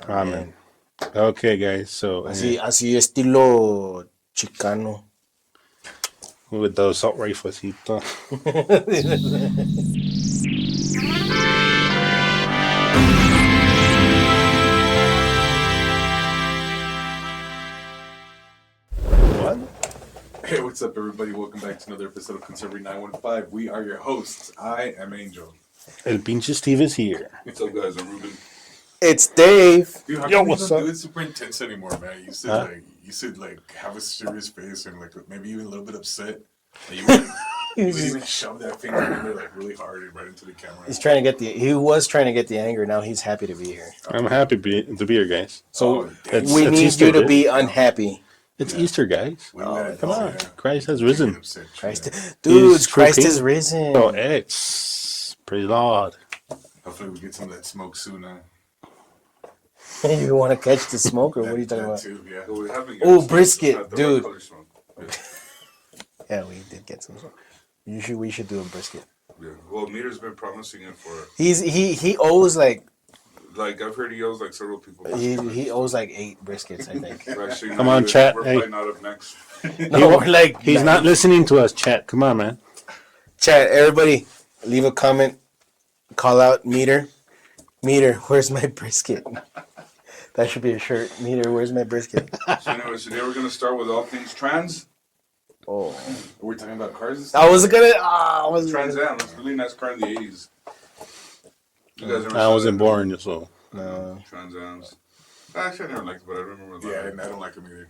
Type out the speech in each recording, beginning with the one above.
Amen. Okay, guys. So Así estilo chicano. with the assault riflecito. What? Hey, what's up, everybody? Welcome back to another episode of Conservative 915. We are your hosts. I am Angel. El pinche Steve is here. What's up, guys? I'm Ruben. It's Dave. Dude, how Yo, come what's you don't up? do it super intense anymore, man? You should have a serious face and like maybe even a little bit upset. Like, you would even shove that finger in there like really hard and right into the camera. He was trying to get the anger. Now he's happy to be here. I'm happy to be here, guys. So It's we need Easter, you to dude. be unhappy. It's Easter, guys. Come on. Christ has risen. Christ, dude, He's Christ true is king. risen. Oh, it's praise the Lord. Hopefully we get some of that smoke soon. You want to catch the smoke, or what are you talking about? Too, yeah. Oh, brisket, dude. Yeah, we did get some. We should do a brisket. Yeah. Well, Meter's been promising it for. He owes like I've heard he owes like several people. he owes like 8 briskets, I think. Actually, Come on, chat. We're Hey. probably not up next. No, we're like He's not listening to us, chat. Come on, man. Chat, everybody, leave a comment. Call out Meter. Meter, where's my brisket? That should be a shirt. Meter, where's my brisket? So anyway, today we're gonna start with all things trans. Oh, Are we talking about cars? I was gonna. Trans Am. It's a really nice car in the 80s. You guys ever I saw wasn't that? born, so. No. Trans Ams. Actually, I never liked it, but I remember that. Yeah, and I don't like them either.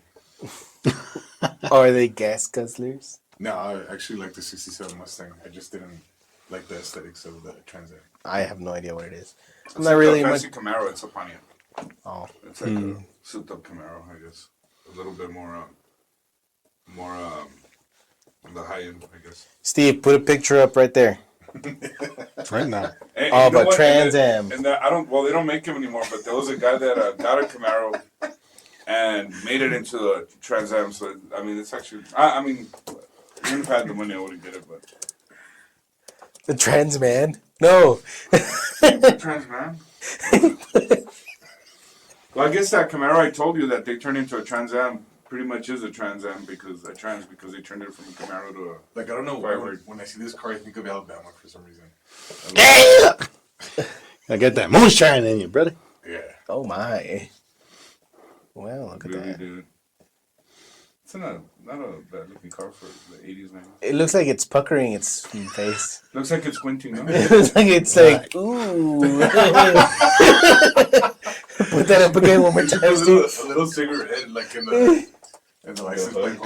Are they gas guzzlers? No, I actually like the 67 Mustang. I just didn't like the aesthetics of the Trans Am. I have no idea what it is. It's I'm not like really a much. fancy Camaro. It's a Pontiac. Oh, It's like a souped-up Camaro, I guess. A little bit more on the high end, I guess. Steve, put a picture up right there. Right now. Hey, Oh, you know but what? Trans Am. And I don't. Well, they don't make them anymore. But there was a guy that got a Camaro and made it into a Trans Am. So I mean, it's actually. I mean, even if I had the money, I wouldn't get it. But The Trans Man? No. Trans Man. Well, I guess that Camaro I told you that they turned into a Trans Am pretty much is a Trans Am because they turned it from a Camaro to a. Like, I don't know, Firebird. when I see this car, I think of Alabama for some reason. I got that moonshine in you, brother. Yeah. Oh my. Well, look at Really, that. dude. It's not a bad looking car for the 80s, man. It looks like it's puckering its face. Looks like it's squinting, no? It looks like it's like, ooh. Put that up again one more time, A Steve. little cigarette, like in the license plate.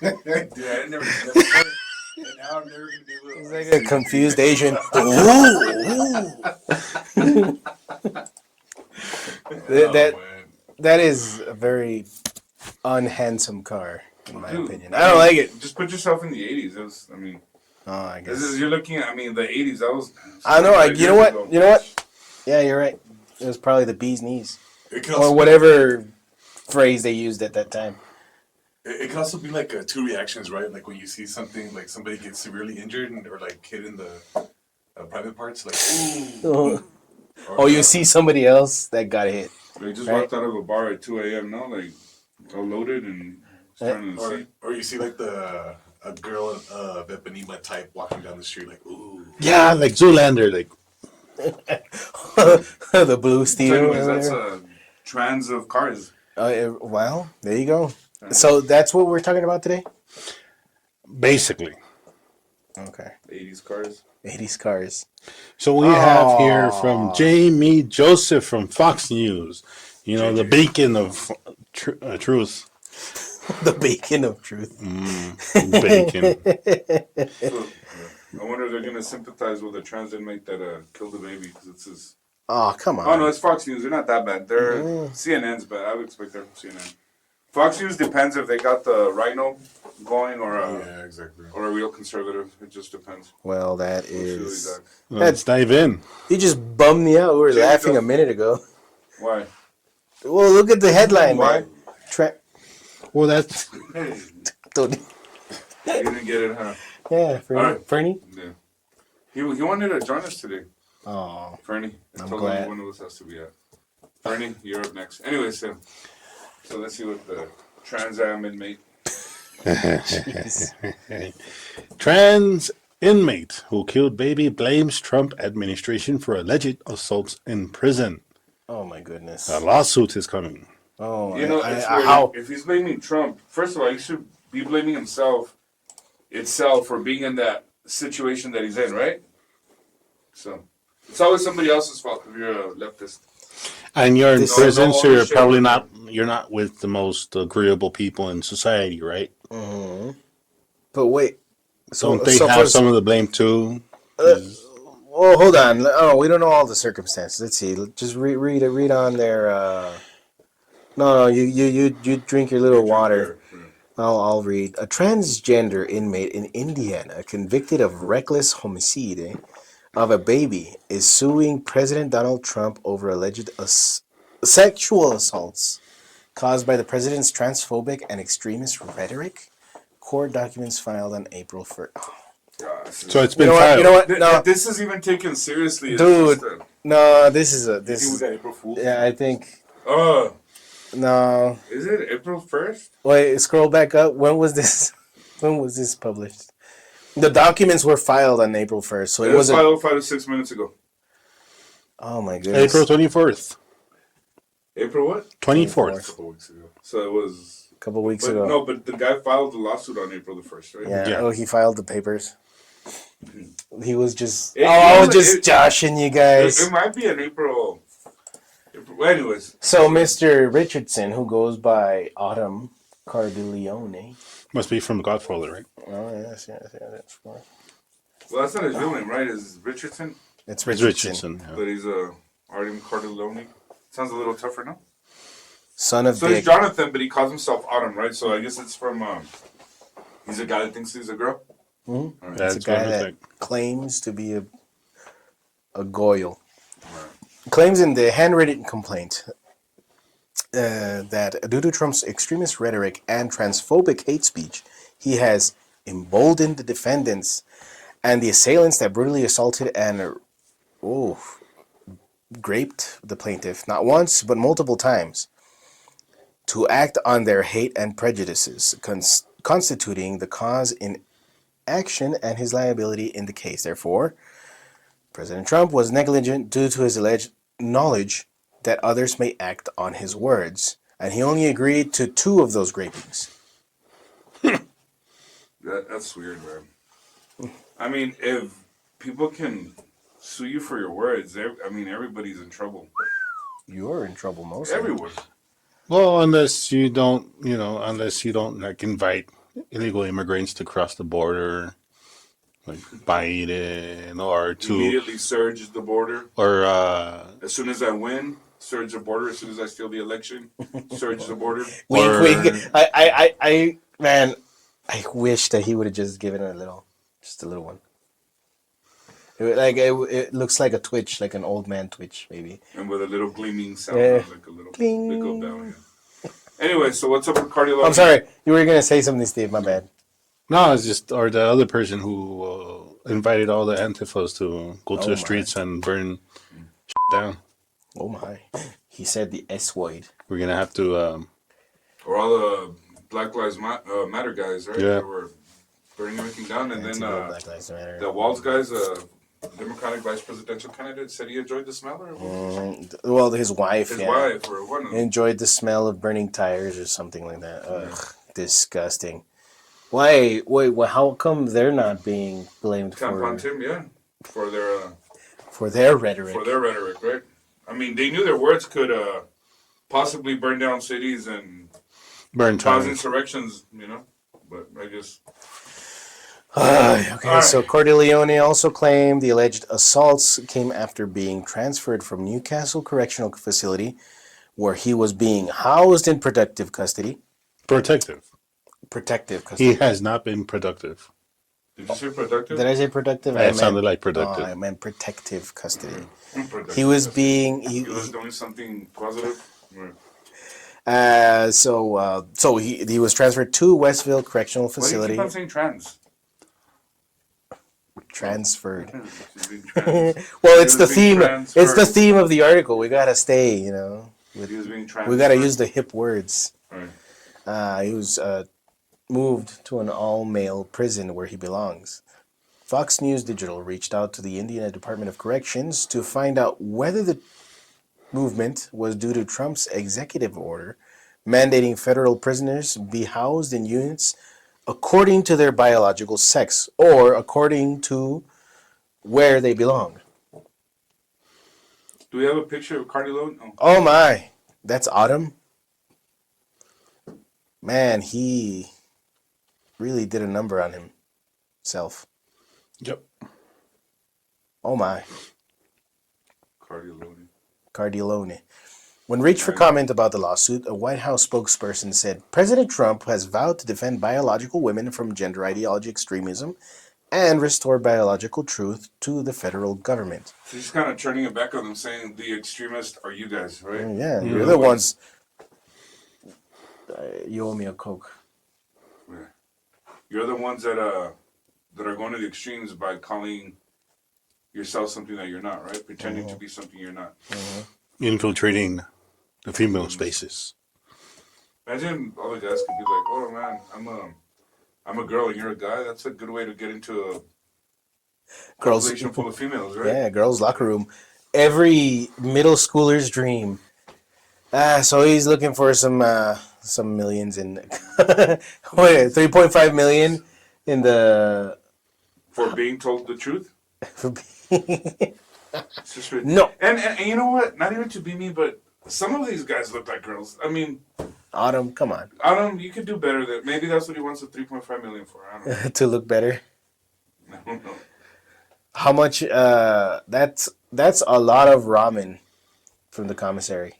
Dude, I never did that before. And now I'm never going to be able to. It's like a confused Asian. That that is a very unhandsome car, in my opinion. I don't like it. Just put yourself in the 80s. It was, I mean, Oh, I this guess. is, you're looking at, I mean, the 80s, that was. I know. Like, you know what? Years ago. You know what? Yeah, you're right. It was probably the bee's knees, It could or also, whatever phrase they used at that time. it could also be like two reactions, right? Like when you see something, like somebody gets severely injured or like hit in the private parts, like, ooh. Oh, you see somebody else that got hit. They just Right. walked out of a bar at 2 a.m., no? Like, all loaded and trying to see. Or you see like a girl of Ipanema type walking down the street, like, ooh. Yeah, like Zoolander. Like, The blue So steel. anyways, or that's whatever. a trans of cars. Well, there you go. So that's what we're talking about today? basically. Okay. 80s cars. 80s cars. So we have here from Jamie Joseph from Fox News. You know, the beacon of truth. The beacon of truth. Bacon. So, I wonder if they're going to sympathize with a trans inmate that killed a baby because it's his. Oh, come on. Oh, no, it's Fox News. They're not that bad. They're CNN's bad. I would expect they're from CNN. Fox News depends if they got the rhino going or Yeah, exactly. or a real conservative. It just depends. Well, that We'll see what is. he got. Let's dive in. You just bummed me out. We were Jamie laughing a Joseph. minute ago. Why? Well, look at the headline, Why? man. Well, that's Hey, Don't- you didn't get it, huh? Yeah, All right. Fernie. Yeah. He wanted to join us today. Oh, Fernie, I I'm told glad. him one of us has to be at. Fernie, you're up next. Anyway, so let's see what the Trans Am inmate. jeez. Trans inmate who killed baby blames Trump administration for alleged assaults in prison. Oh my A goodness. lawsuit is coming. Oh, You know, it's weird. how? If he's blaming Trump, first of all, he should be blaming himself for being in that situation that he's in, right? So it's always somebody else's fault if you're a leftist. And you're in This- prison, no so you're ownership. probably not. You're not with the most agreeable people in society, right? Mhm. But wait. Don't they have some of the blame too? Well, hold on. Oh, we don't know all the circumstances. Let's see. Just read it. Read on there. No. You drink your little water. I'll read. A transgender inmate in Indiana convicted of reckless homicide of a baby is suing President Donald Trump over alleged sexual assaults caused by the president's transphobic and extremist rhetoric. Court documents filed on April 1st. So it's been You know what? filed. You know what? No, This is even taken seriously. It's dude. just No, this is a you this. think we Is, got April Fool's? yeah, I think Oh, no. is it April 1st? Wait, scroll back up. When was this? When was this published? The documents were filed on April 1st, so it It was wasn't. filed 5 to 6 minutes ago. Oh my goodness. April 24th. April what? 24th. A couple weeks ago. So it was. A couple weeks But ago. no, but the guy filed the lawsuit on April the 1st, right? Yeah. Yeah. Oh, he filed the papers. He was just. It- I was it- just it- joshing you guys. It might be an April. Well, anyways. So Mr. Richardson, who goes by Autumn Cardilleone. Must be from Godfather, right? Oh yes, of course. Well, that's not his real name, right? Is Richardson? It's It's Richardson, Richardson. But he's Artem Cardilloni. Sounds a little tougher, no? son of So he's Dick. Jonathan, but he calls himself Autumn, right? So I guess it's from. He's a guy that thinks he's a girl. Mhm. All right. That's It's a guy what I that think. claims to be a goyle. Claims in the handwritten complaint that due to Trump's extremist rhetoric and transphobic hate speech, he has emboldened the defendants and the assailants that brutally assaulted and raped the plaintiff not once but multiple times to act on their hate and prejudices, constituting the cause in action and his liability in the case. Therefore, President Trump was negligent due to his alleged knowledge that others may act on his words, and he only agreed to 2 of those rapings. That's weird, man. I mean, if people can sue you for your words, everybody's in trouble. You're in trouble, mostly. Everyone. Well, unless you don't like invite illegal immigrants to cross the border, like Biden, or Immediately surge the border. or As soon as I win, surge the border. As soon as I steal the election, surge the border. Wink, Or- wink. Man, I wish that he would have just given it just a little one. It looks like a twitch, like an old man twitch, maybe. And with a little gleaming sound, Yeah. like a little Bling. bell. Yeah. Anyway, so what's up with cardiology? I'm sorry, you were gonna say something, Steve. My bad. no, it's just or the other person who invited all the antifas to go to Oh the my. streets and burn down. Oh my! He said the S word. We're gonna have to. Or all the Black Lives Matter guys, right? Yeah. They were burning everything down, and then Black Lives Matter. the Walls guys, Democratic vice presidential candidate, said he enjoyed the smell, or Well, his wife. his yeah. wife, or one of them. Enjoyed the smell of burning tires or something like that. Ugh, disgusting. Wait, well, how come they're not being blamed Tampon Tim, yeah, for their rhetoric? their rhetoric, right? I mean, they knew their words could possibly burn down cities and Burn cause time. insurrections, you know. But I guess Okay, All right. so Cardilleone also claimed the alleged assaults came after being transferred from Newcastle Correctional Facility, where he was being housed in protective custody. Protective. Protective custody. He has not been productive. did you say productive? Did I say productive? It sounded like productive. I meant protective custody. Productive. He was being He was doing something positive. Right. so he was transferred to Westville Correctional Why do you Facility. keep on saying trans? transferred. She's being trans. Well, He it's was the being theme. It's the transferred. theme of the article. We gotta stay, He was being transferred. we gotta use the hip words. Right. He was moved to an all-male prison where he belongs. Fox News Digital reached out to the Indiana Department of Corrections to find out whether the movement was due to Trump's executive order mandating federal prisoners be housed in units according to their biological sex or according to where they belong. Do we have a picture of Cardi Lowe? No. Oh my, that's Autumn. Man, he really did a number on himself. Yep. Oh my, Cardi Lowe. Cardiolone. When reached for comment about the lawsuit, a White House spokesperson said President Trump has vowed to defend biological women from gender ideology extremism and restore biological truth to the federal government. So he's kind of turning it back on them, saying the extremists are you guys, right? Yeah, you're the ones. You owe me a Coke. Yeah. You're the ones that are going to the extremes by calling yourself something that you're not, right? Pretending to be something you're not. Infiltrating the female spaces. Imagine all the guys could be like, "Oh man, I'm a girl and you're a guy." That's a good way to get into a Girls, population full of females, right? yeah, girls' locker room. Every middle schooler's dream. So he's looking for some millions in. Wait, 3.5 million in the. For being told the truth. It's just No. And you know what? Not even to be me, but some of these guys look like girls. I mean, Autumn, come on. Adam, you could do better. That maybe that's what he wants the 3.5 million for. I don't know. To look better. I don't know. How much? That's a lot of ramen from the commissary.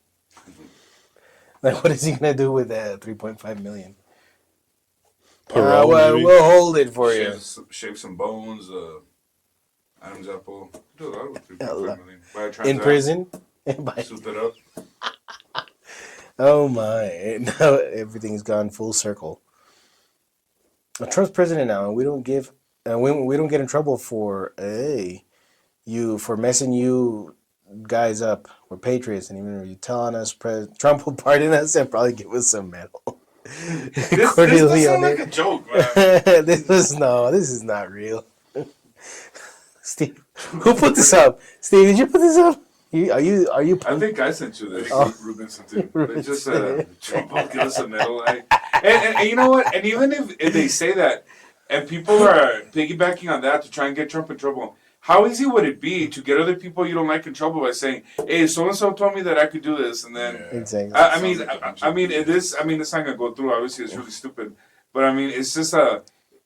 Like, what is he gonna do with that 3.5 million? Parole, maybe? We'll hold it for you. Shave some bones. Adam's apple. Do a lot with 3.5 million. Buy a Trans In Am, prison. Soup it up. Oh my! Now everything's gone full circle. Trump's president now, and we don't give, we don't get in trouble for for messing you guys up. We're patriots, and even if you're telling us Trump will pardon us and probably give us some medal. This does sound like a joke, man. This is not real. Steve, who put this up? Steve, did you put this up? Are you? I think I sent you this. Ruben sent it. It's just Trump will give us a medal. Like, and you know what? And even if they say that, and people are piggybacking on that to try and get Trump in trouble, how easy would it be to get other people you don't like in trouble by saying, "Hey, so and so told me that I could do this," and then Exactly. I mean, it's not gonna go through. Obviously, it's really stupid. But I mean, it's just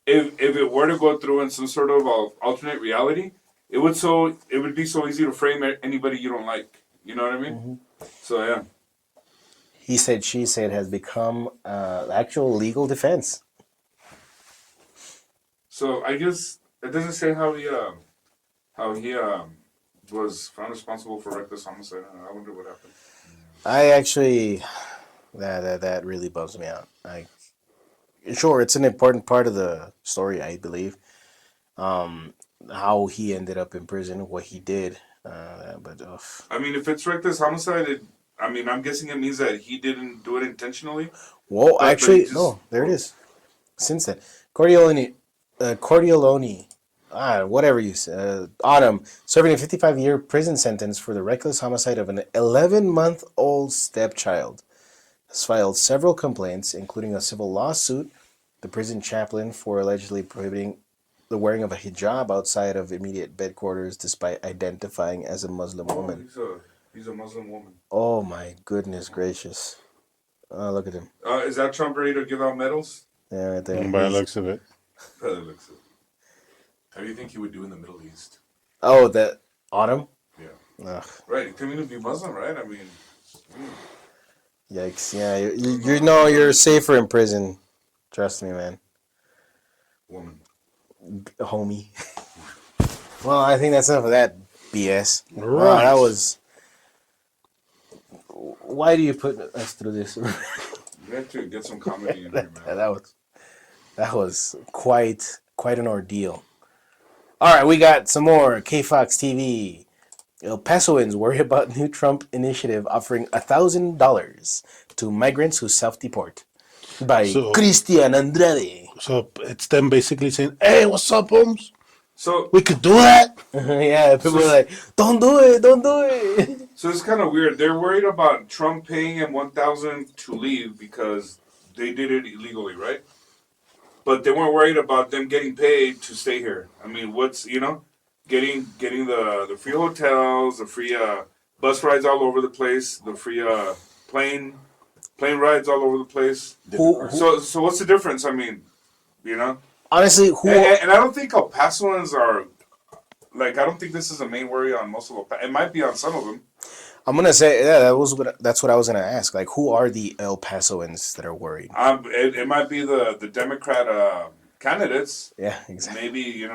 if it were to go through in some sort of alternate reality, it would be so easy to frame anybody you don't like. You know what I mean? Mm-hmm. So yeah. He said, she said has become actual legal defense. So I guess it doesn't say how he was found responsible for reckless homicide. I wonder what happened. I actually, that really bums me out. Sure, it's an important part of the story, I believe. How he ended up in prison, what he did, but I mean, if it's reckless homicide, I'm guessing it means that he didn't do it intentionally. well, But actually, just- no, there it is. Since then, Cordialone, whatever you said, Autumn, serving a 55-year prison sentence for the reckless homicide of an 11-month-old stepchild, has filed several complaints, including a civil lawsuit, the prison chaplain for allegedly prohibiting the wearing of a hijab outside of immediate bed quarters despite identifying as a Muslim woman. He's a Muslim woman. Oh my goodness gracious. Look at him. Is that Trump ready to give out medals? Yeah, right there. By the looks of it. Probably looks it. How do you think he would do in the Middle East? Oh, that Autumn? Yeah. Ugh, Right, he's coming to be Muslim, right? I mean, yikes. Yeah, you know you're safer in prison. Trust me, man. woman. Homie. Well, I think that's enough of that BS. Right. That was... Why do you put us through this? You have to get some comedy in here, man. That was quite an ordeal. All right, we got some more K-Fox TV. El Pasoans worry about new Trump initiative offering $1,000 to migrants who self-deport by So, Christian Andrade. so it's them basically saying, "Hey, what's up, Holmes? So We could do that." Yeah, people are like, don't do it, don't do it. So it's kind of weird. They're worried about Trump paying him $1,000 to leave because they did it illegally, right? But they weren't worried about them getting paid to stay here. I mean, what's getting the free hotels, the free bus rides all over the place, the free plane rides all over the place. So what's the difference? I mean, you know. Honestly, And I don't think El Pasoans are like. I don't think this is a main worry on most of El Paso. It might be on some of them. I'm gonna say, yeah, that's what I was gonna ask. Like, who are the El Pasoans that are worried? It might be the Democrat candidates. Yeah, exactly. Maybe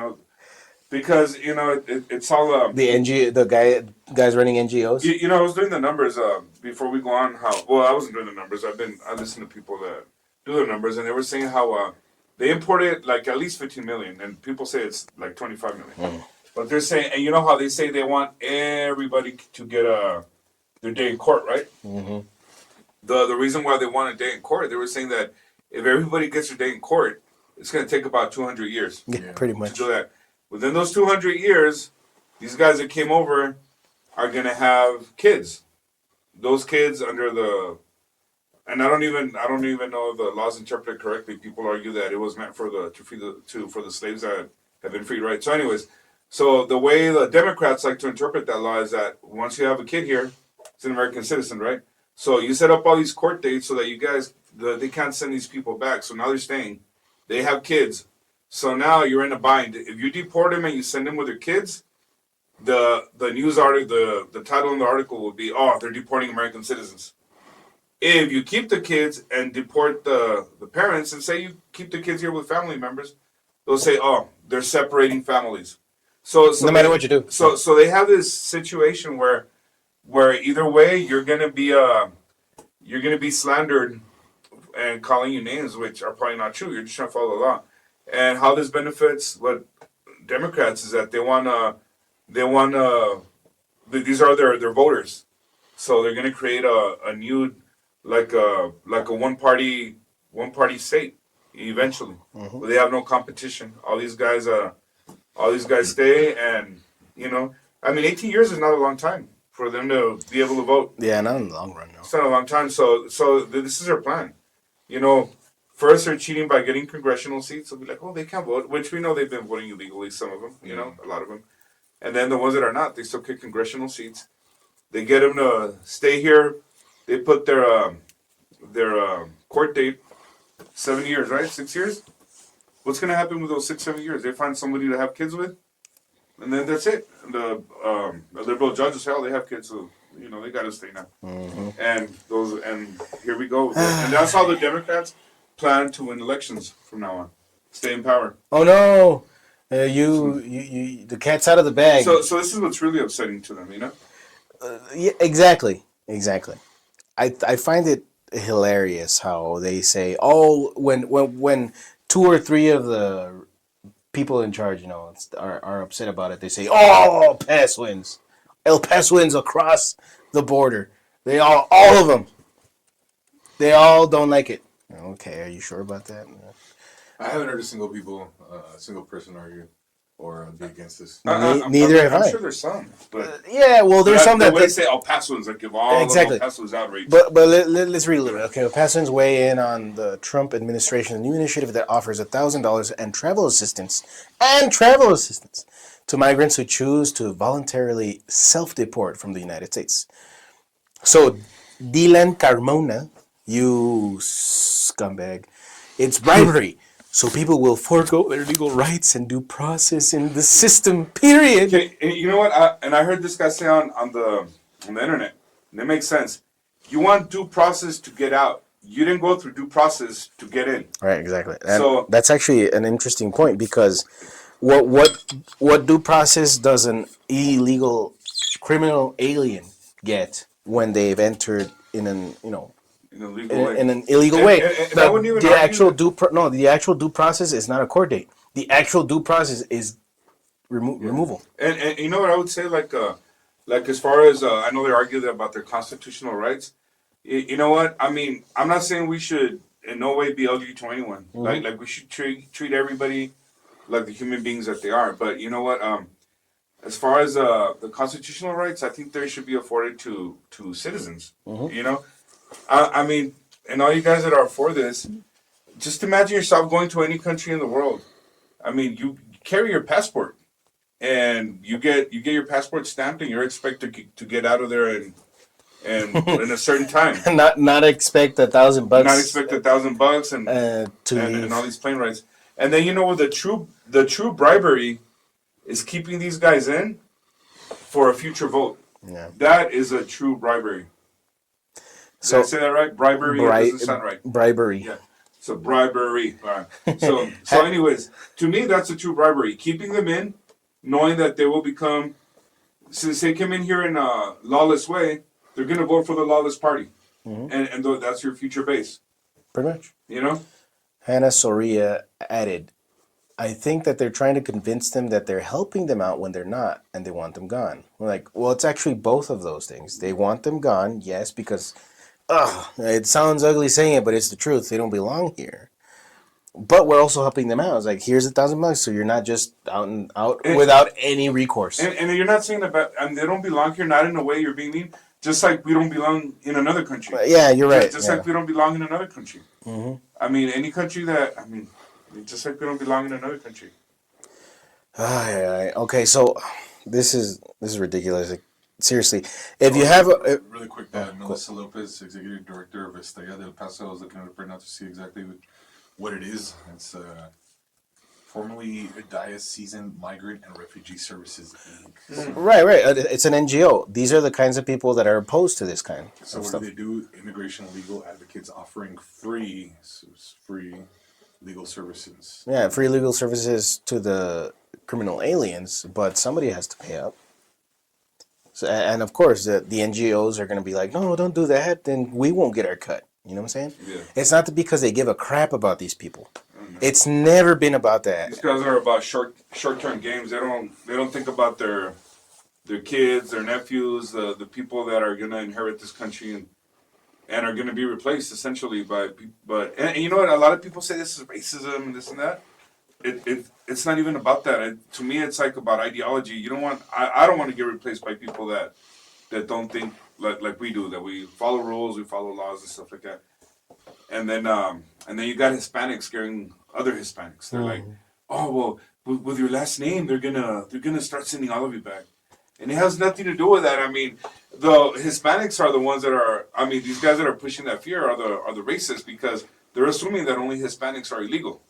because it's all The guys running NGOs. I was doing the numbers before we go on. I wasn't doing the numbers. I listened to people that do the numbers, and they were saying how they imported like at least 15 million, and people say it's like 25 million. But they're saying, and you know how they say they want everybody to get their day in court, right? Mm-hmm. The reason why they want a day in court, they were saying that if everybody gets their day in court, it's going to take about 200 years Yeah, pretty to much. do that. Within those 200 years, these guys that came over are going to have kids. Those kids under and I don't even know if the laws interpreted correctly. People argue that it was meant for the slaves that have been freed, right? So, anyways, so the way the Democrats like to interpret that law is that once you have a kid here, it's an American citizen, right? So you set up all these court dates so that you guys they can't send these people back. So now they're staying. They have kids. So now you're in a bind. If you deport them and you send them with their kids, the news article, the title in the article will be, "Oh, they're deporting American citizens." If you keep the kids and deport the parents, and say you keep the kids here with family members, they'll say, "Oh, they're separating families." So No matter what you do. So they have this situation where either way you're gonna be slandered and calling you names which are probably not true. You're just trying to follow the law. And how this benefits what Democrats is that they wanna these are their voters. So they're gonna create a new like a one party state eventually. Where they have no competition. All these guys stay, and 18 years is not a long time for them to be able to vote. Yeah, not in the long run, no. It's not a long time. So this is their plan. First they're cheating by getting congressional seats. They'll be like, oh, they can't vote, which we know they've been voting illegally. Some of them, a lot of them, and then the ones that are not, they still get congressional seats. They get them to stay here. They put their court date 7 years, right? 6 years. What's going to happen with those 6-7 years? They find somebody to have kids with, and then that's it. And the liberal judges, hell, they have kids, so they got to stay now. And here we go. And that's how the Democrats plan to win elections from now on. Stay in power. Oh no, you the cat's out of the bag. So this is what's really upsetting to them, Yeah, exactly. I find it hilarious how they say, oh, when 2 or 3 of the people in charge, are upset about it, they say, oh, El Pasoans across the border. They all of them. They all don't like it. Okay, are you sure about that? I haven't heard a single person argue or be against this. Neither have I. I'm sure there's some, but Yeah, well, there's some that they say El Pasoans, like give all Exactly. of El Pasoans outrage. But let's read a little bit. Okay, El Pasoans weigh in on the Trump administration, a new initiative that offers $1,000 and travel assistance to migrants who choose to voluntarily self-deport from the United States. So, Dylan Carmona, you scumbag, it's bribery. So people will forego their legal rights and due process in the system. Period. Okay, you know what? I heard this guy say on the internet, and it makes sense. You want due process to get out. You didn't go through due process to get in. Right, exactly. So that's actually an interesting point, because what due process does an illegal criminal alien get when they've entered in an in an illegal way? And I wouldn't even The argue actual due process is not a court date. The actual due process is removal. And you know what I would say, like as far as I know they argue about their constitutional rights. You know what I mean? I'm not saying we should in no way be LG to anyone. Like we should treat everybody like the human beings that they are. But you know what? As far as the constitutional rights, I think they should be afforded to citizens. You know, I mean, and all you guys that are for this, just imagine yourself going to any country in the world. I mean, you carry your passport, and you get your passport stamped, and you're expected to get out of there and in a certain time. not expect $1,000. Not expect $1,000 and all these plane rides. And then you know the true bribery is keeping these guys in for a future vote. Yeah. That is a true bribery. Did I say that right? Bribery doesn't sound right. Bribery. Yeah. So bribery. All right. So anyways, to me that's a true bribery. Keeping them in, knowing that they will become, since they came in here in a lawless way, they're gonna vote for the lawless party. And that's your future base. Pretty much. You know? Hannah Soria added, I think that they're trying to convince them that they're helping them out when they're not, and they want them gone. We're like, well, it's actually both of those things. They want them gone, yes, because it sounds ugly saying it, but it's the truth. They don't belong here. But we're also helping them out. It's like, here's $1,000, so you're not just out without any recourse. And you're not saying about they don't belong here, not in a way you're being mean, just like we don't belong in another country. Yeah, you're right. Just like we don't belong in another country. I mean, any country just like we don't belong in another country. Okay, so this is ridiculous. Like, seriously, if you have really quick, Melissa Lopez, executive director of Estella del Paso, I was looking at it right now to see exactly what it is. It's formerly Diocesan Migrant and Refugee Services Inc. Right. It's an NGO. These are the kinds of people that are opposed to this kind So of what stuff. do they do? Immigration legal advocates offering free legal services. Yeah, free legal services to the criminal aliens, but somebody has to pay up. So, and of course, the NGOs are going to be like, no, don't do that, then we won't get our cut. You know what I'm saying? Yeah. It's not because they give a crap about these people. It's never been about that. These guys are about short-term games. They don't think about their kids, their nephews, the people that are gonna inherit this country and are gonna be replaced essentially by people. But you know what? A lot of people say this is racism and this and that. It's not even about that. To me, it's like about ideology. You don't want. I don't want to get replaced by people that don't think like we do. That we follow rules, we follow laws and stuff like that. And then you got Hispanics scaring other Hispanics. They're like, oh well, with your last name, they're gonna start sending all of you back, and it has nothing to do with that. I mean, the Hispanics are the ones that are. I mean, these guys that are pushing that fear are the racists because they're assuming that only Hispanics are illegal.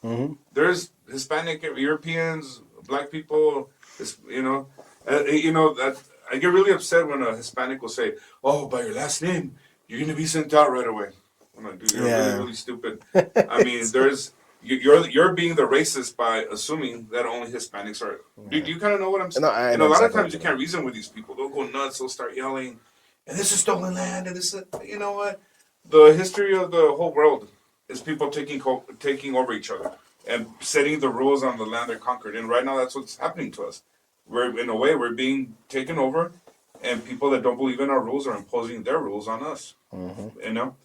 There's Hispanic Europeans, black people. That I get really upset when a Hispanic will say, "Oh, by your last name, you're gonna be sent out right away." I'm like, dude, you're really stupid. I mean, you're being the racist by assuming that only Hispanics are. Do you kind of know what I'm saying? No, a lot of times you can't reason with these people. They'll go nuts. They'll start yelling, and this is stolen land, and this is. You know what? The history of the whole world is people taking over each other and setting the rules on the land they're conquered. And right now, that's what's happening to us. We're being taken over, and people that don't believe in our rules are imposing their rules on us. You know.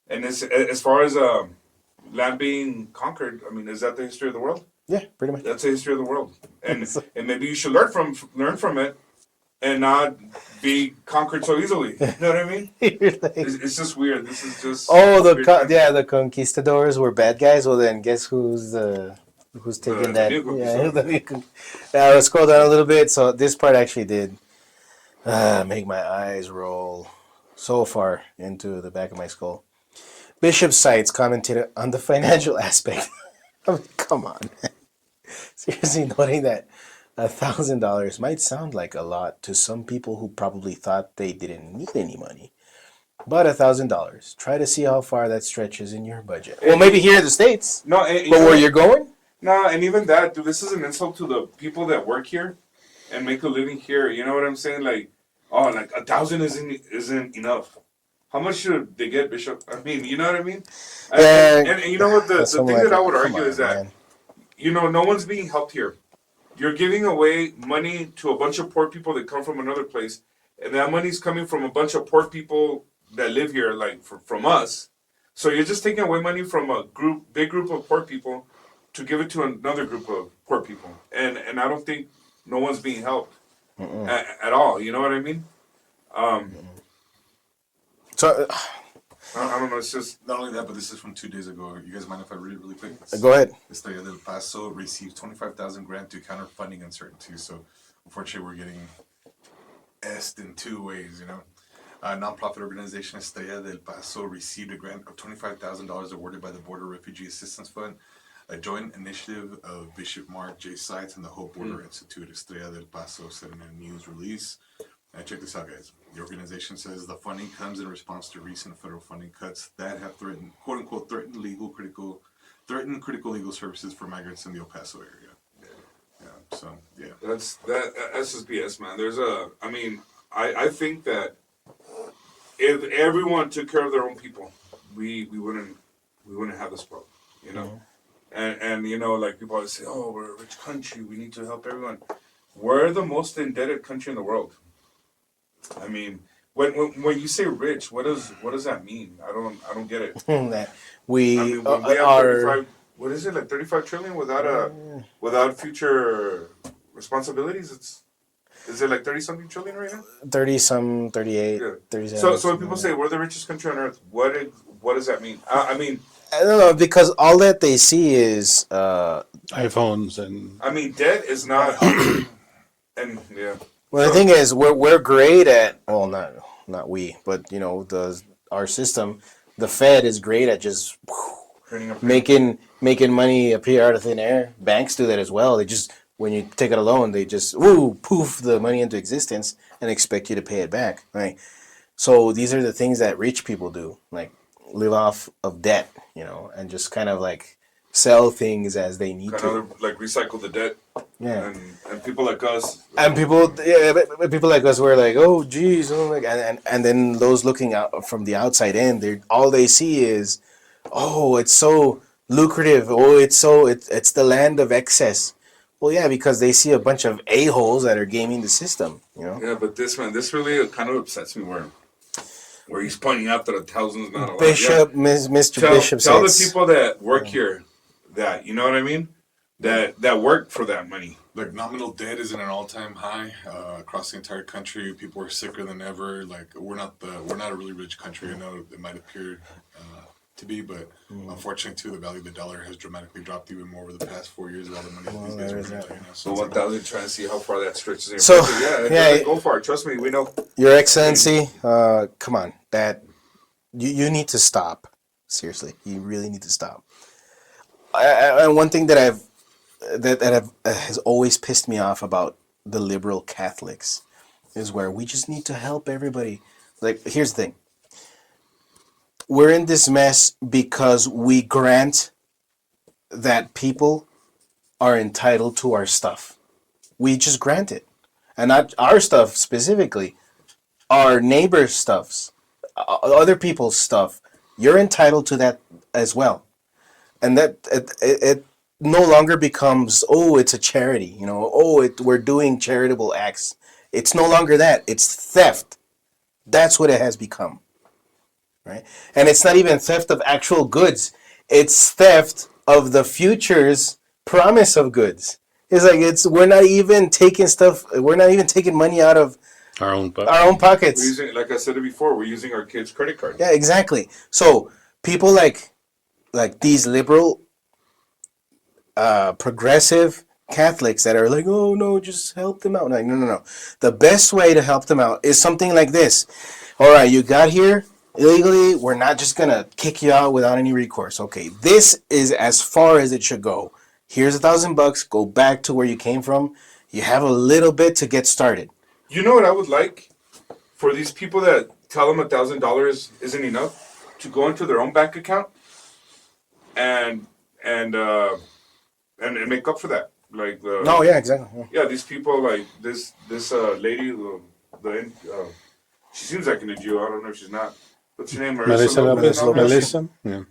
And as far as land being conquered, I mean, is that the history of the world? Yeah, pretty much. That's the history of the world, and maybe you should learn from it, and not be conquered so easily. You know what I mean? It's just weird. This is just the conquistadors were bad guys. Well, then guess who's taking that? Yeah, let's scroll down a little bit. So this part actually did make my eyes roll so far into the back of my skull. Bishop Sites commented on the financial aspect. I mean, come on. Seriously, noting that $1,000 might sound like a lot to some people who probably thought they didn't need any money. But $1,000. Try to see how far that stretches in your budget. Well, maybe here in the States. No, but where you're going? No, and even that, dude, this is an insult to the people that work here and make a living here. You know what I'm saying? Like, oh, like 1,000 isn't enough. How much should they get, Bishop? I mean, you know what I mean? And you know what? The thing that I would argue is that, no one's being helped here. you're giving away money to a bunch of poor people that come from another place, and that money's coming from a bunch of poor people that live here, like from us. So you're just taking away money from a big group of poor people, to give it to another group of poor people, and I don't think no one's being helped at all. You know what I mean? So, I don't know. It's just Not only that, but this is from 2 days ago. You guys mind if I read it really quick? go ahead. Estrella del Paso received 25,000 grant to counter funding uncertainty. So, unfortunately, we're getting est in 2 ways. You know, nonprofit organization Estrella del Paso received a grant of $25,000 awarded by the Border Refugee Assistance Fund, a joint initiative of Bishop Mark J. Seitz and the Hope Border Institute. Estrella del Paso said in a news release. Check this out, guys. The organization says the funding comes in response to recent federal funding cuts that have threatened, quote unquote, threatened critical legal services for migrants in the El Paso area. Yeah. So yeah. that's just BS, man. I think that if everyone took care of their own people, we wouldn't have this problem, you know. And you know, like people always say, oh, we're a rich country, we need to help everyone. We're the most indebted country in the world. I mean, when you say rich, what does that mean? I don't get it. That we, I mean, when we have are 35, what is it, like 35 trillion without future responsibilities? Is it like 30 something trillion right now? 30 some, 38, Yeah. 37. So when people say we're the richest country on earth, what does that mean? I mean, I don't know, because all that they see is iPhones and debt is not, and yeah. well, the thing is, we're great at, well, not we, but you know, our system, the Fed is great at just making money appear out of thin air. Banks do that as well. They just, when you take out a loan, they just poof the money into existence and expect you to pay it back, right? So these are the things that rich people do, like live off of debt, you know, and just kind of like sell things as they need to. Like recycle the debt. Yeah. And people like us. And people like us were like, oh, geez, oh, like, and then those looking out from the outside in, all they see is, oh, it's so lucrative. Oh, it's the land of excess. Well, yeah, because they see a bunch of a-holes that are gaming the system, you know. Yeah, but this really kind of upsets me where he's pointing out that 1,000 is not a lot. Bishop, Yeah. Mr. Bishop Tell the says, people that work here that, you know what I mean? That work for that money. Like nominal debt is at an all-time high across the entire country. People are sicker than ever. Like we're not a really rich country. I know it might appear to be, but unfortunately, too, the value of the dollar has dramatically dropped even more over the past 4 years. All the money these days are you know, So 1,000, trying to see how far that stretches. In So, yeah, go far. Trust me, we know. Your Excellency, come on, that you need to stop. Seriously, you really need to stop. And one thing that has always pissed me off about the liberal Catholics is where we just need to help everybody. Like, here's the thing. We're in this mess because we grant that people are entitled to our stuff. We just grant it. And not our stuff specifically, our neighbor's stuffs, other people's stuff. You're entitled to that as well. And that it no longer becomes, oh, it's a charity, you know, we're doing charitable acts. It's no longer that. It's theft. That's what it has become. Right? And it's not even theft of actual goods. It's theft of the future's promise of goods. It's like we're not even taking money out of our own pockets. We're using, like I said it before, we're using our kids' credit card. Yeah, exactly. So people like these liberal progressive Catholics that are like, oh no, just help them out. Like, no. The best way to help them out is something like this. All right, you got here illegally. We're not just gonna kick you out without any recourse. Okay, this is as far as it should go. Here's $1,000. Go back to where you came from. You have a little bit to get started. You know what I would like for these people that tell them $1,000 isn't enough to go into their own bank account and make up for that. Like No, yeah, exactly. Yeah, these people like this lady, she seems like an NGO. I don't know if she's not. What's your name? Melissa. Yeah.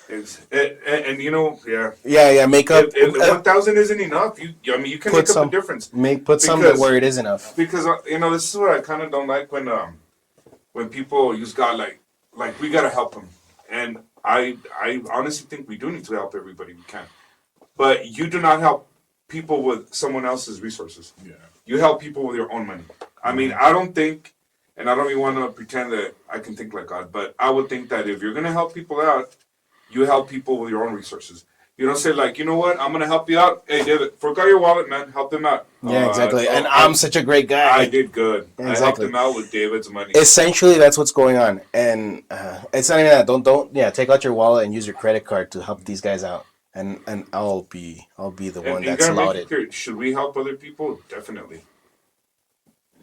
And you know, yeah. Yeah. Make up. If 1,000 isn't enough, I mean, you can make up a difference. Put some Because- where it is enough. Because you know, this is what I kind of don't like when people use God like we gotta help them, and I honestly think we do need to help everybody we can, but you do not help people with someone else's resources. Yeah. You help people with your own money. I mean, I don't think, and I don't even want to pretend that I can think like God, but I would think that if you're gonna help people out, you help people with your own resources. You don't say like, you know what, I'm gonna help you out. Hey, David, forgot your wallet, man. Help them out. Yeah, exactly. And I'm such a great guy. I did good. I helped Exactly. them out with David's money. Essentially, that's what's going on, and it's not even that. Don't take out your wallet and use your credit card to help these guys out, and I'll be the one And you that's gotta make allowed it it. clear, should we help other people? Definitely.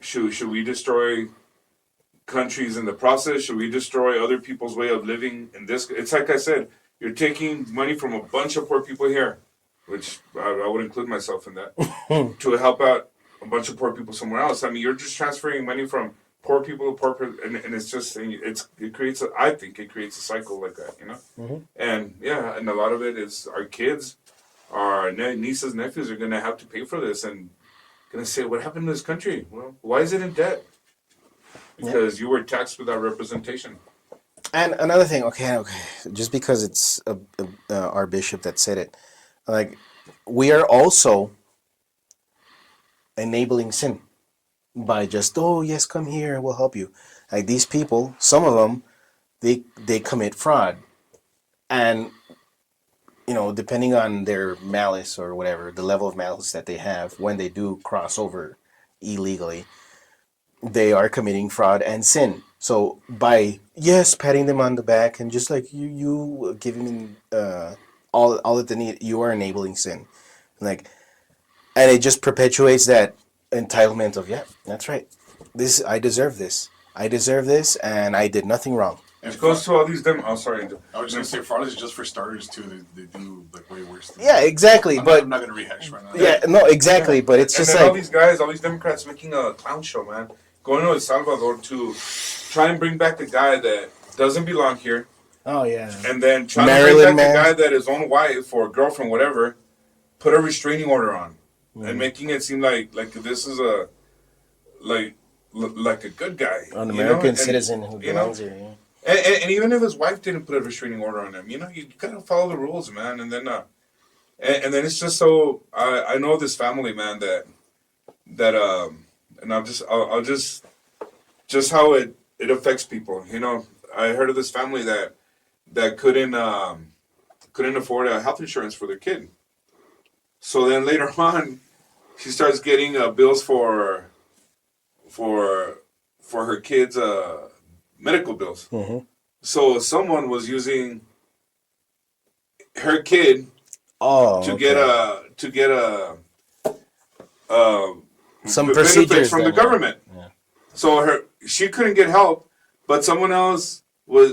Should we destroy countries in the process? Should we destroy other people's way of living in this? It's like I said, you're taking money from a bunch of poor people here, which I would include myself in that, to help out a bunch of poor people somewhere else. I mean, you're just transferring money from poor people to and it's just it creates I think it creates a cycle like that, you know. And yeah, and a lot of it is our kids, our nieces, nephews are gonna have to pay for this and gonna say, what happened to this country? Well, why is it in debt? Because you were taxed without representation. And another thing, okay, just because it's our bishop that said it, like we are also enabling sin by just yes, come here, we'll help you. Like these people, some of them, they commit fraud, and you know, depending on their malice or whatever, the level of malice that they have when they do cross over illegally, they are committing fraud and sin. So by patting them on the back and just like you giving all that they need, you are enabling sin, like, and it just perpetuates that entitlement of that's right, I deserve this, and I did nothing wrong. And It goes to all these oh, sorry. I was gonna say fraud is just for starters too. They do like way worse. Than Yeah, exactly. I'm not gonna rehash right now. Yeah, no, exactly. But it's And just then like all these Democrats making a clown show, man. Going to El Salvador to try and bring back the guy that doesn't belong here, oh yeah, and then trying Maryland to bring back man. the guy that his own wife or girlfriend, whatever, put a restraining order on, and making it seem like this is a like a good guy, an you know? American And, citizen who you know, belongs here. Yeah. and even if his wife didn't put a restraining order on him, you know, you gotta follow the rules, man. And then and then it's just so I know this family, man, that and I'll just how it affects people. You know, I heard of this family that couldn't afford a health insurance for their kid. So then later on, she starts getting bills for her kids' medical bills. Mm-hmm. So someone was using her kid Oh, to okay. get a Some benefits procedures from the then, yeah. government. Yeah. So she couldn't get help, but someone else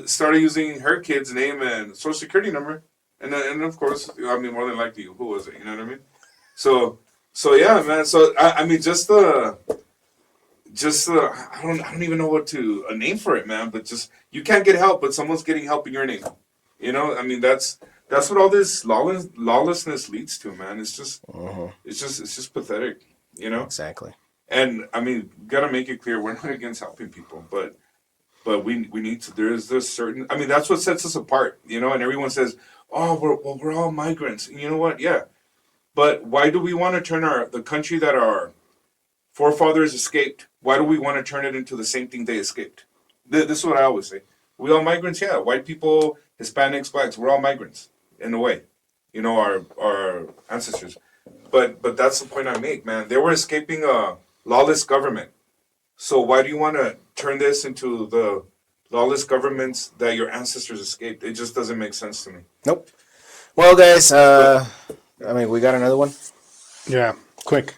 started using her kid's name and social security number, and of course, I mean, more than likely, who was it? You know what I mean? So yeah, man. So I mean, just the I don't even know a name for it, man. But just you can't get help, but someone's getting help in your name. You know, I mean, that's what all this lawlessness leads to, man. It's just it's just pathetic, you know. Exactly. And I mean, gotta make it clear we're not against helping people, but we need to. There's this certain. I mean, that's what sets us apart, you know. And everyone says, "Oh, we're all migrants." And you know what? Yeah, but why do we want to turn the country that our forefathers escaped? Why do we want to turn it into the same thing they escaped? This is what I always say. We all migrants, yeah. White people, Hispanics, blacks, we're all migrants in a way. You know, our ancestors. But that's the point I make, man. They were escaping a lawless government. So why do you want to turn this into the lawless governments that your ancestors escaped? It just doesn't make sense to me. Nope. Well, guys, I mean, we got another one. Yeah, quick.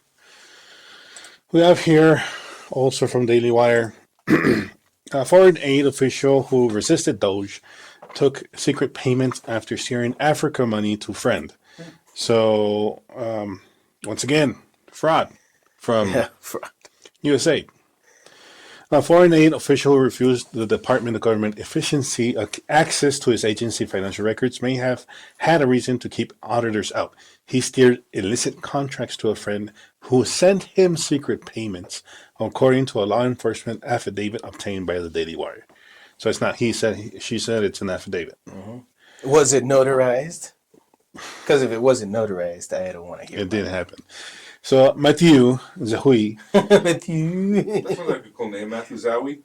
We have here, also from Daily Wire, a foreign aid official who resisted Doge took secret payments after steering Africa money to friend. So, once again, fraud from USA. A foreign aid official who refused the Department of Government Efficiency access to his agency financial records may have had a reason to keep auditors out. He steered illicit contracts to a friend who sent him secret payments, according to a law enforcement affidavit obtained by the Daily Wire. So it's not he said, she said, it's an affidavit. Was it notarized? Because if it wasn't notarized, I don't want to hear It did happen. So Mathieu Zahui, Matthew. That sounds like a cool name, Matthew Zawi.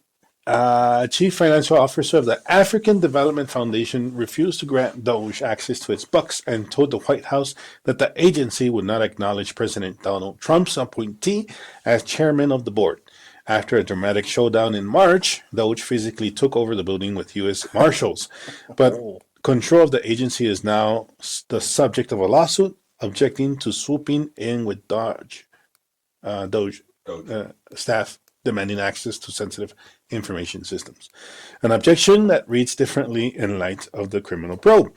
Chief Financial Officer of the African Development Foundation, refused to grant Doge access to its books and told the White House that the agency would not acknowledge President Donald Trump's appointee as chairman of the board. After a dramatic showdown in March, Doge physically took over the building with U.S. Marshals, but control of the agency is now the subject of a lawsuit objecting to swooping in with Doge staff demanding access to sensitive information systems. An objection that reads differently in light of the criminal probe.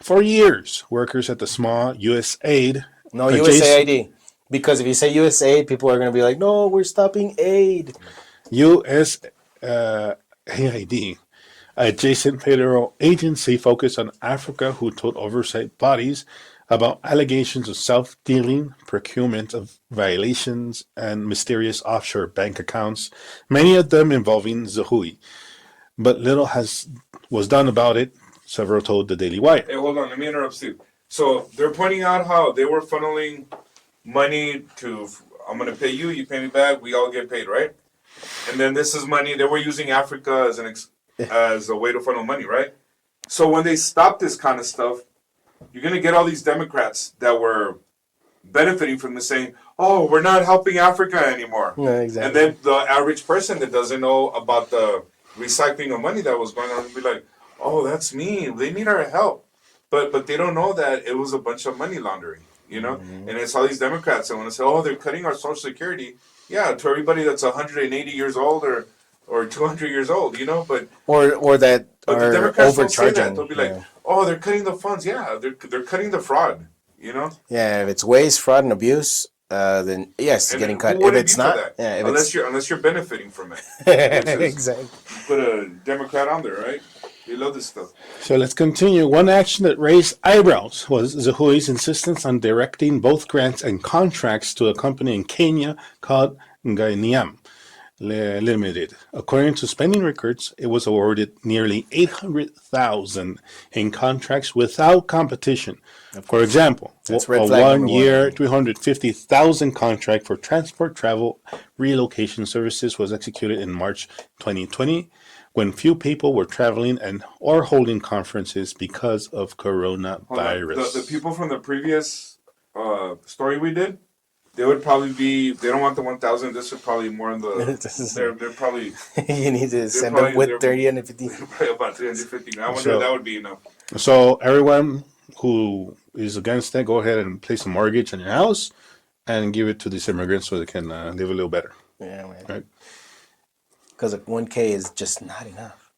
For years, workers at the small USAID. No, USAID. Because if you say USAID, people are going to be like, no, we're stopping aid. USAID, adjacent federal agency focused on Africa, who told oversight bodies about allegations of self-dealing, procurement of violations, and mysterious offshore bank accounts, many of them involving Zahui. But little was done about it, several told the Daily Wire. Hey, hold on, let me interrupt Steve. So they're pointing out how they were funneling money to, I'm going to pay you, you pay me back, we all get paid, right? And then this is money, they were using Africa as a way to funnel money, right? So when they stop this kind of stuff, you're going to get all these Democrats that were benefiting from this saying, oh, we're not helping Africa anymore. Yeah, exactly. And then the average person that doesn't know about the recycling of money that was going on will be like, oh, that's mean. They need our help. But they don't know that it was a bunch of money laundering, you know? Mm-hmm. And it's all these Democrats that want to say, oh, they're cutting our Social Security. Yeah, to everybody that's 180 years old or 200 years old, you know? But that but are the Democrats overcharging. Don't say that. They'll be like, oh, they're cutting the funds. Yeah, they're cutting the fraud, you know? Yeah, if it's waste, fraud, and abuse, then yes, it's getting cut. If it's not, yeah, unless you're benefiting from it. Exactly. Put a Democrat on there, right? They love this stuff. So let's continue. One action that raised eyebrows was Zahui's insistence on directing both grants and contracts to a company in Kenya called Ganiam Limited. According to spending records, it was awarded nearly $800,000 in contracts without competition. For example, a 1-year, $350,000 contract for transport, travel, relocation services was executed in March 2020, when few people were traveling or holding conferences because of coronavirus. The people from the previous story we did, they would probably be. They don't want the 1,000. This is probably more in the. They're probably. You need to send them with 30 and 50. Probably about 350. I wonder if that would be enough. So everyone who is against that, go ahead and place a mortgage on your house and give it to these immigrants so they can live a little better. Yeah, man. Right. Because 1K is just not enough.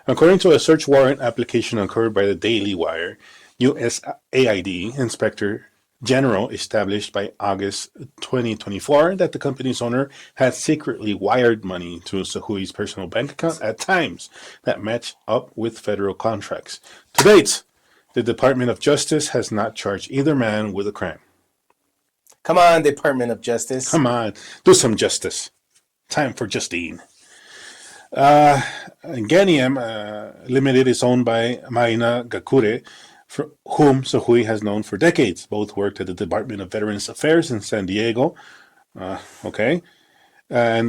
According to a search warrant application uncovered by the Daily Wire, USAID Inspector General established by August 2024 that the company's owner had secretly wired money to Zahui's personal bank account at times that match up with federal contracts. To date, the Department of Justice has not charged either man with a crime. Come on, Department of Justice. Come on, do some justice. Time for Justine. Ganiam Limited is owned by Maina Gakure, whom Zahui has known for decades. Both worked at the Department of Veterans Affairs in San Diego, and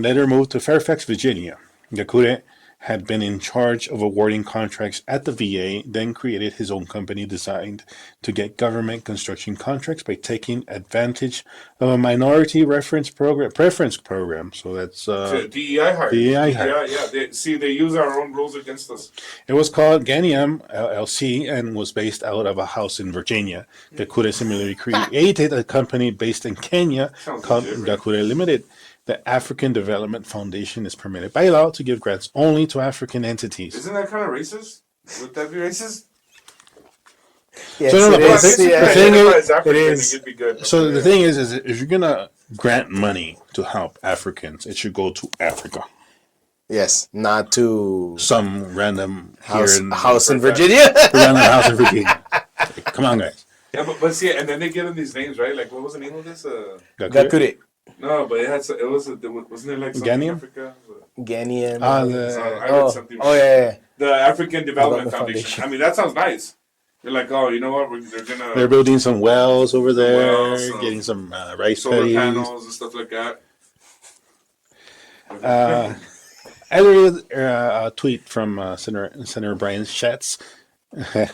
later moved to Fairfax, Virginia. Gakure had been in charge of awarding contracts at the VA, then created his own company designed to get government construction contracts by taking advantage of a minority preference program. So that's DEI hire. DEI hire. Yeah. They use our own rules against us. It was called Ganiam LLC and was based out of a house in Virginia. Gakure similarly created a company based in Kenya called Gakure Limited. The African Development Foundation is permitted by law to give grants only to African entities. Isn't that kind of racist? Would that be racist? Yes, so it is. The thing is, African, it would be good. so the thing is if you're gonna grant money to help Africans, it should go to Africa. Yes, not to Some random house in Virginia. random house in Virginia. Come on, guys. Yeah, but see, and then they give them these names, right? Like, what was the name of this? Gakure. No, but wasn't it like something Ghanium? Africa? Ghanian. I read something. Yeah. The African Development Development Foundation. Foundation. I mean, that sounds nice. You're like, oh, you know what? They're building some wells over there, wells, getting some rice solar paddies. panels and stuff like that. I read a tweet from Senator Brian Schatz.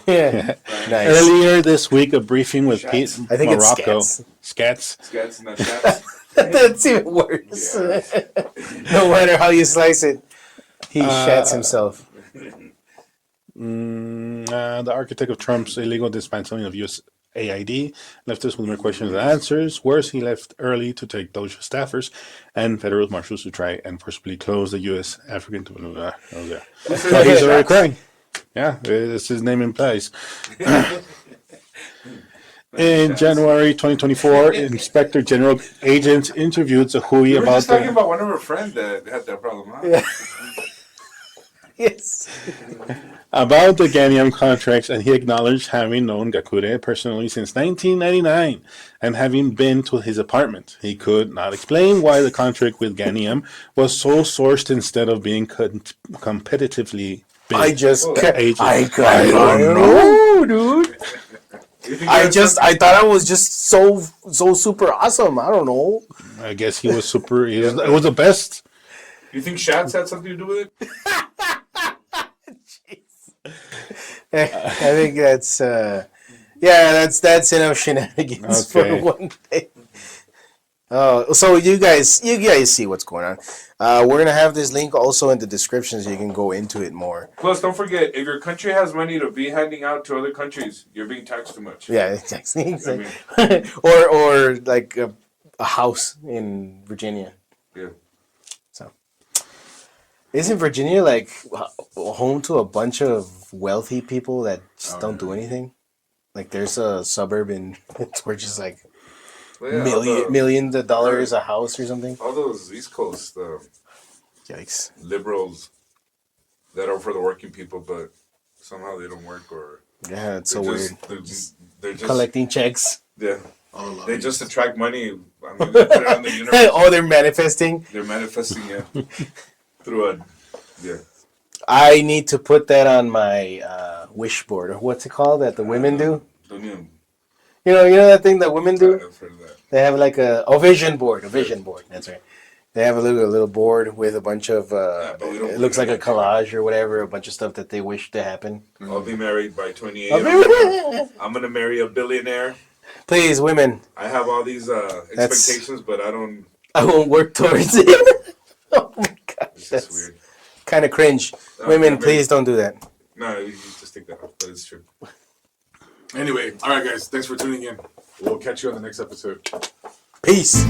Yeah. Nice. Earlier this week, a briefing with Pete Schatz. I think it's Morocco. Scats. Scats and not Scats. That's even worse. Yeah. No matter how you slice it, he shats himself. The architect of Trump's illegal dismantling of U.S. AID left us with more questions than answers. Worse, he left early to take Doge staffers and federal marshals to try and forcibly close the U.S. African. So he's already crying. Yeah, as his name implies. In January 2024, Inspector General agents interviewed Zahui We were about just talking about one of our friends that had that problem, huh? Yeah. Yes. about the Ghaniam contracts, and he acknowledged having known Gakure personally since 1999 and having been to his apartment. He could not explain why the contract with Ghaniam was so sourced instead of being competitively bid. I don't know, dude. You think I that's thought I was just so super awesome. I don't know. I guess he was super. It was the best. You think Shats had something to do with it? I think that's that's enough shenanigans for one day. Oh, so you guys see what's going on. We're gonna have this link also in the description so you can go into it more. Plus, don't forget, if your country has money to be handing out to other countries, you're being taxed too much. Yeah, exactly. I mean, or like a house in Virginia. yeah. So, isn't Virginia like home to a bunch of wealthy people that just don't do anything? Like, there's a suburb in where just like Well, yeah, millions of dollars a house or something. all those East Coast Yikes! liberals that are for the working people, but somehow they don't work, or Yeah, it's so they're weird. they're just Collecting checks. Yeah, they just attract money. I mean, they put it on the universe. Oh, they're manifesting. They're manifesting it through a I need to put that on my wish board. Or what's it called that the women do? Don't even. You know that thing that women do? I've heard of that. They have like a vision board. A vision board. That's right. They have a little board with a bunch of. but we don't It looks like a collage or whatever. A bunch of stuff that they wish to happen. I'll be married by 28. Please, I'm gonna marry a billionaire. women. I have all these expectations, but I don't. I won't work towards it. Oh my gosh, It's just that's weird. kind of cringe. No, Women, I'm married. please don't do that. No, you just take that off, but it's true. Anyway, all right, guys. Thanks for tuning in. We'll catch you on the next episode. Peace.